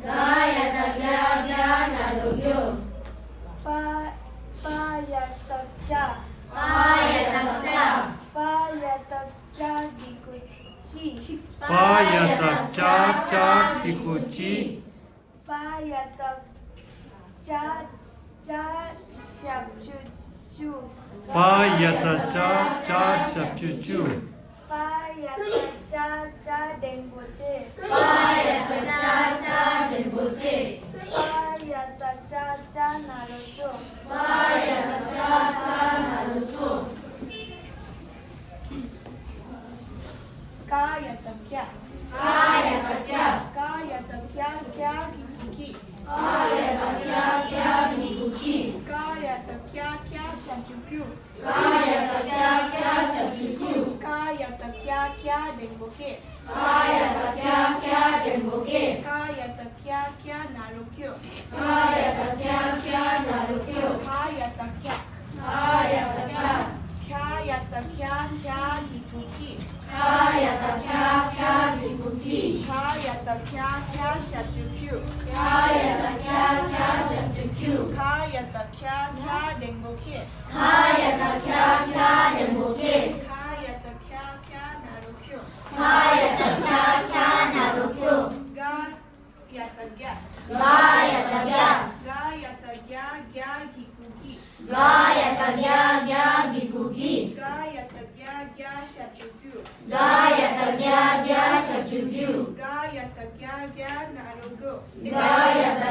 Gaya tagya 빠야다 짜짜 기구지 빠야다 짜짜 샵쭈쭈 빠야다 짜짜 샵쭈쭈 빠야다 짜짜 댕보제 빠야다 짜짜 댕보제 빠야다 짜짜 나로조 빠야다 짜짜 나루조 까야다 캬 까야다 까 까야다 캬 기기 까야다 까 기구기 까야다 캬 샵쭈쭈 까야다 까 샵쭈쭈 까야다 캬 댕보게 까야다 까 댕보게 까야다 캬 나로교 까야다 까 나루교 까야다 까야다 캬야다 캬 기기 까야다 까 기구기 까야다 캬 샵쭈쭈 까야다 까 샵쭈쭈 까야다 캬 댕보게 까야다 까 댕보게 까야다 캬 나로교 까야다 까 나루교 가야다 가야다 가야다 기구기 가야다 기구기 가야다 샵쭈쭈 가야다 샵쭈쭈 가야다 나로교 가야다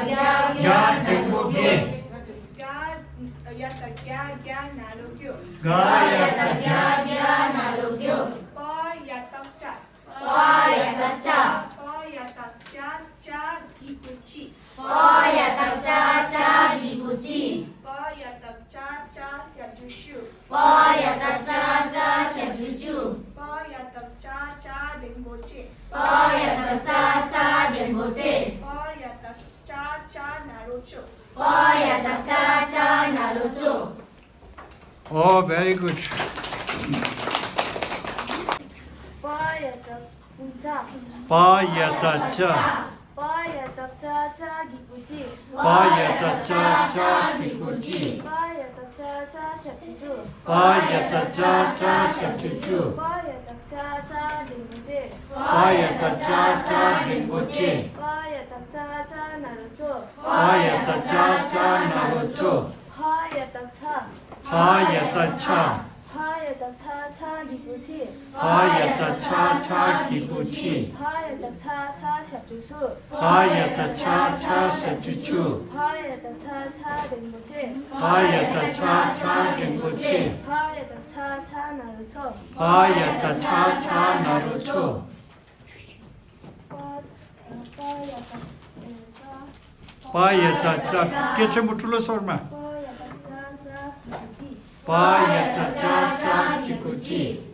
야 댕고기 가야다 나로교 가야다 나루교 빠야다 짜 빠야다 짜 빠야다 짜 기구치 빠야다 짜짜 기구지 빠야다 짜 샵쭈쭈 빠야다 짜짜 샵쭈쭈 빠야다 짜 댕보지 빠야다 짜짜 댕보제 빠야다 짜 나로조 빠야다 짜짜 나루조 very good 빠야다 짜 빠야다 짜 빠야다 짜 기구지 빠야다 짜짜 기구지 빠야다 짜 샵쭈쭈 빠야다 짜짜 샵쭈쭈 빠야다 짜 댕보지 빠야다 짜짜 댕고지 빠야다 짜 나로조 빠야다 짜짜 나로조 빠야다 차 빠야다 차 빠야다 차 기구지 빠야다 차차 기구지 빠야다 차 샵쭈쭈 빠야다 차차 샵쭈쭈 빠야다 차 댕보지 빠야다 차차 댕고지 빠야다 차 나로조 빠야다 차차 나로조 빠야다 짜 깨체 무툴로 설마 빠야다 짜짜 기구지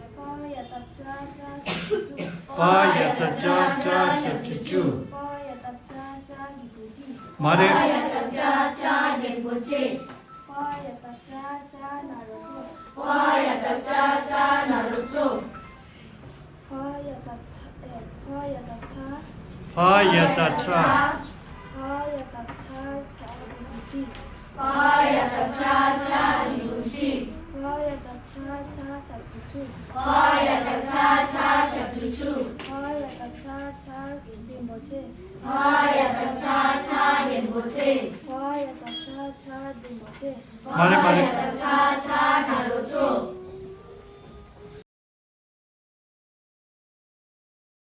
빠야다 짜짜 샵쭈쭈 말해 빠야다 짜짜 댕보제 빠야다 짜짜 나루조 빠야다 차 빠야다 짜짜 기구지 빠야다 차 삽주추 빠야다 짜짜 샵쭈쭈 빠야다 차 댕보지 빠야다 짜짜 댕보제 빠야다 차 댕보지 말해 빠야다 짜짜